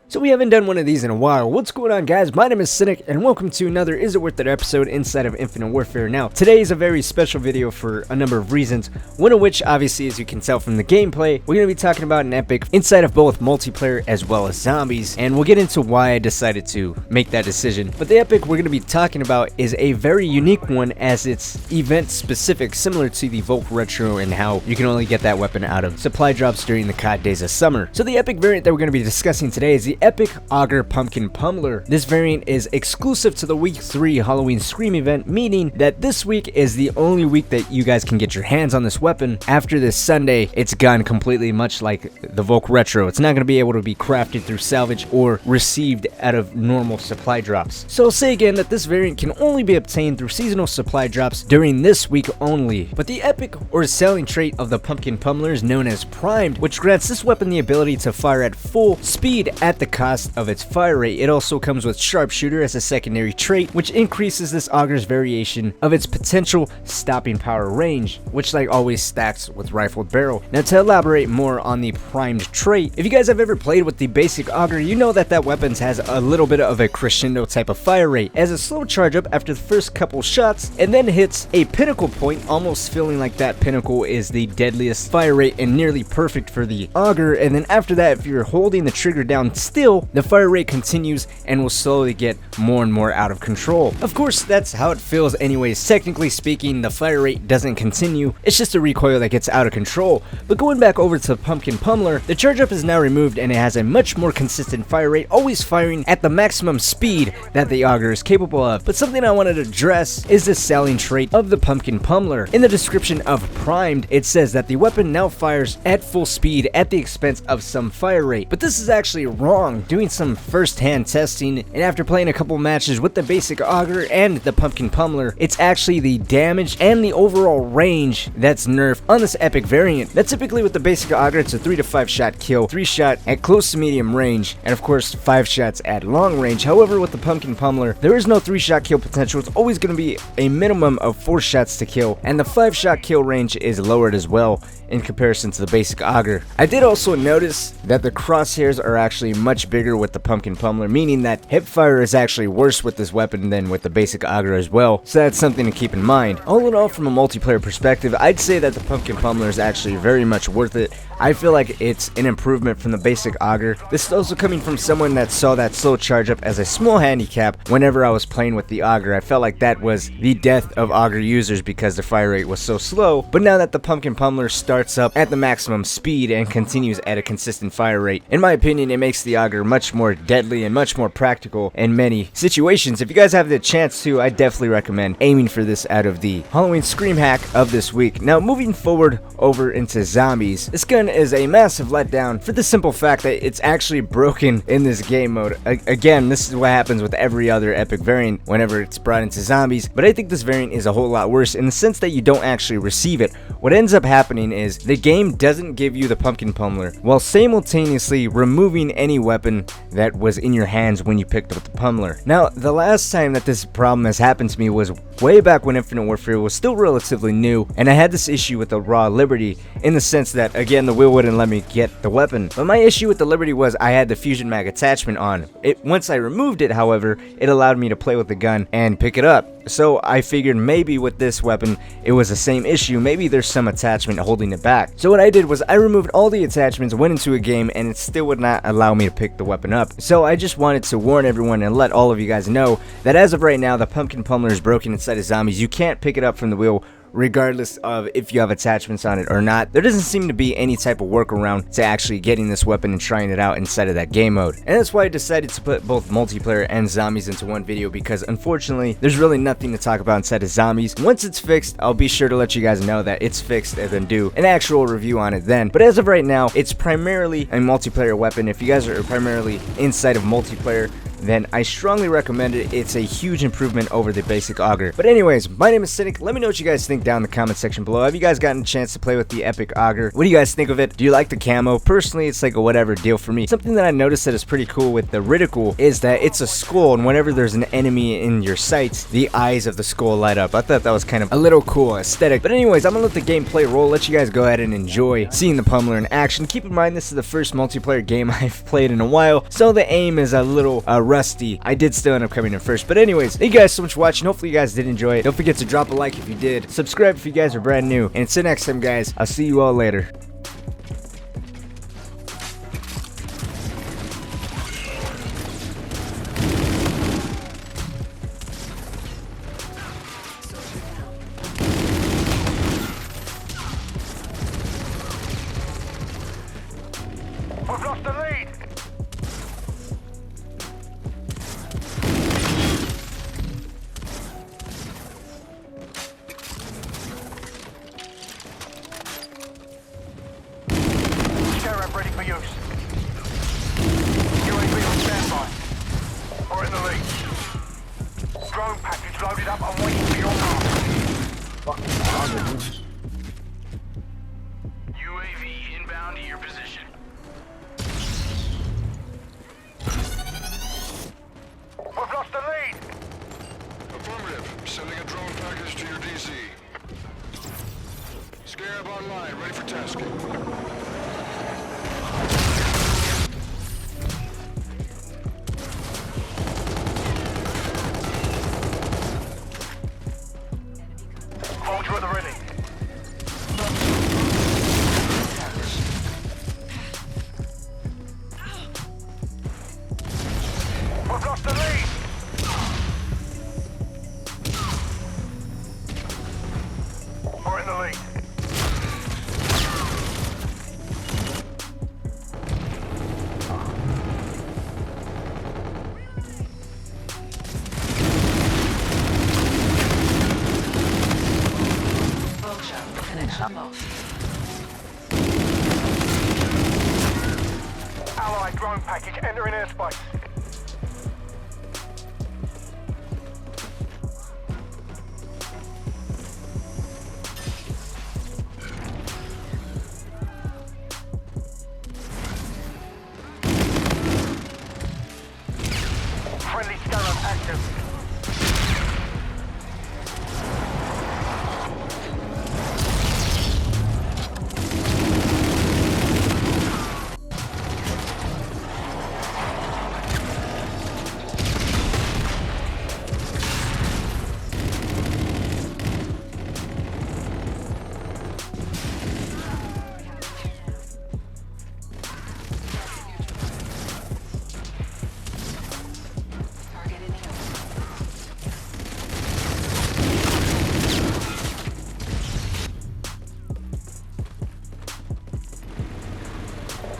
So we haven't done one of these in a while. What's going on, guys? My name is Cynic, and welcome to another Is It Worth It episode inside of Infinite Warfare. Now, today is a very special video for a number of reasons, one of which, obviously, as you can tell from the gameplay, we're going to be talking about an epic inside of both multiplayer as well as zombies, and we'll get into why I decided to make that decision. But the epic we're going to be talking about is a very unique one, as it's event-specific, similar to the Volk Retro and how you can only get that weapon out of supply drops during the COD days of summer. So the epic variant that we're going to be discussing today is the epic Auger Pumpkin Pummeler. This variant is exclusive to the week 3 Halloween Scream event, meaning that this week is the only week that you guys can get your hands on this weapon. After this Sunday, it's gone completely, much like the Volk Retro. It's not going to be able to be crafted through salvage or received out of normal supply drops. So I'll say again that this variant can only be obtained through seasonal supply drops during this week only. But the epic or selling trait of the Pumpkin Pummeler is known as Primed, which grants this weapon the ability to fire at full speed at the cost of its fire rate. It also comes with Sharpshooter as a secondary trait, which increases this Auger's variation of its potential stopping power range, which like always stacks with Rifled Barrel. Now, to elaborate more on the primed trait, if you guys have ever played with the basic Auger, you know that weapon has a little bit of a crescendo type of fire rate, as a slow charge up after the first couple shots, and then hits a pinnacle point, almost feeling like that pinnacle is the deadliest fire rate and nearly perfect for the Auger. And then after that, if you're holding the trigger down still, the fire rate continues and will slowly get more and more out of control. Of course, that's how it feels anyways. Technically speaking, the fire rate doesn't continue, it's just a recoil that gets out of control. But going back over to Pumpkin Pummeler, the charge up is now removed and it has a much more consistent fire rate, always firing at the maximum speed that the Auger is capable of. But something I wanted to address is the selling trait of the Pumpkin Pummeler. In the description of Primed, it says that the weapon now fires at full speed at the expense of some fire rate. But this is actually wrong. Doing some first-hand testing, and after playing a couple matches with the basic Auger and the Pumpkin Pummeler, it's actually the damage and the overall range that's nerfed on this epic variant. That typically with the basic Auger, it's a 3 to 5 shot kill, 3 shot at close to medium range, and of course 5 shots at long range. However, with the Pumpkin Pummeler, there is no 3 shot kill potential. It's always going to be a minimum of 4 shots to kill, and the 5 shot kill range is lowered as well in comparison to the basic Auger. I did also notice that the crosshairs are actually much bigger with the Pumpkin Pummeler, meaning that hipfire is actually worse with this weapon than with the basic Auger as well, so that's something to keep in mind. All in all, from a multiplayer perspective, I'd say that the Pumpkin Pummeler is actually very much worth it. I feel like it's an improvement from the basic Auger. This is also coming from someone that saw that slow charge up as a small handicap whenever I was playing with the Auger. I felt like that was the death of Auger users because the fire rate was so slow, but now that the Pumpkin Pummeler starts up at the maximum speed and continues at a consistent fire rate, in my opinion, it makes the Auger much more deadly and much more practical in many situations. If you guys have the chance to, I definitely recommend aiming for this out of the Halloween Scream hack of this week. Now, moving forward over into zombies, this gun is a massive letdown for the simple fact that it's actually broken in this game mode. Again, this is what happens with every other epic variant whenever it's brought into zombies, but I think this variant is a whole lot worse in the sense that you don't actually receive it. What ends up happening is the game doesn't give you the Pumpkin Pummeler while simultaneously removing any weapon that was in your hands when you picked up the Pummeler. Now, the last time that this problem has happened to me was way back when Infinite Warfare was still relatively new, and I had this issue with the Raw Liberty in the sense that, again, the wheel wouldn't let me get the weapon. But my issue with the Liberty was I had the fusion mag attachment on. Once I removed it, however, it allowed me to play with the gun and pick it up. So I figured maybe with this weapon it was the same issue, maybe there's some attachment holding it back. So what I did was I removed all the attachments, went into a game, and it still would not allow me to pick the weapon up. So I just wanted to warn everyone and let all of you guys know that as of right now, the Pumpkin Pummeler is broken inside of zombies. You can't pick it up from the wheel regardless of if you have attachments on it or not. There doesn't seem to be any type of workaround to actually getting this weapon and trying it out inside of that game mode. And that's why I decided to put both multiplayer and zombies into one video, because unfortunately there's really nothing to talk about inside of zombies. Once it's fixed, I'll be sure to let you guys know that it's fixed and then do an actual review on it then. But as of right now, it's primarily a multiplayer weapon. If you guys are primarily inside of multiplayer, then I strongly recommend it. It's a huge improvement over the basic Auger. But anyways, my name is Cynic. Let me know what you guys think down in the comment section below. Have you guys gotten a chance to play with the epic Auger? What do you guys think of it? Do you like the camo? Personally, it's like a whatever deal for me. Something that I noticed that is pretty cool with the reticle is that it's a skull, and whenever there's an enemy in your sights, the eyes of the skull light up. I thought that was kind of a little cool aesthetic. But anyways, I'm gonna let the gameplay roll, let you guys go ahead and enjoy seeing the Pummeler in action. Keep in mind, this is the first multiplayer game I've played in a while, so the aim is a little rusty. I did still end up coming in first. But anyways, thank you guys so much for watching. Hopefully you guys did enjoy it. Don't forget to drop a like if you did. Subscribe if you guys are brand new. And until next time, guys, I'll see you all later. We've lost the lead! Scarab ready for use. UAV on standby. We're in the lead. Drone package loaded up and waiting for your mark. UAV inbound to your position. We've lost the lead! Affirmative. Sending a drone package to your DC. Scarab online, ready for tasking. Vulture at the ready. We've lost the lead! We're in the lead. Allied drone package entering airspace. Friendly scanner active.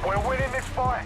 We're winning this fight.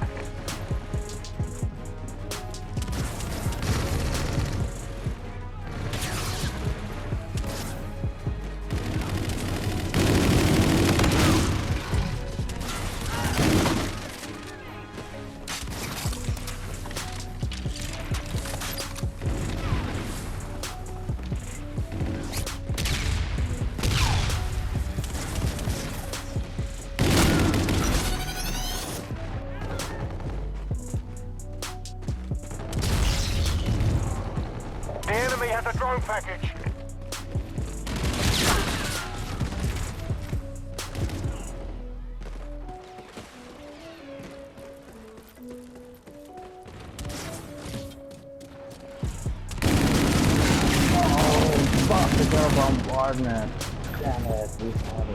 The enemy has a drone package. Oh, fuck, they got a bombardment. Damn it, we got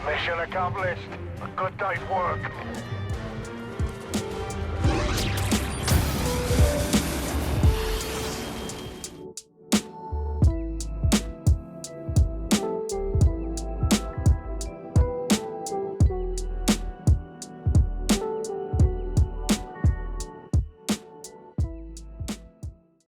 Mission accomplished. A good day's work.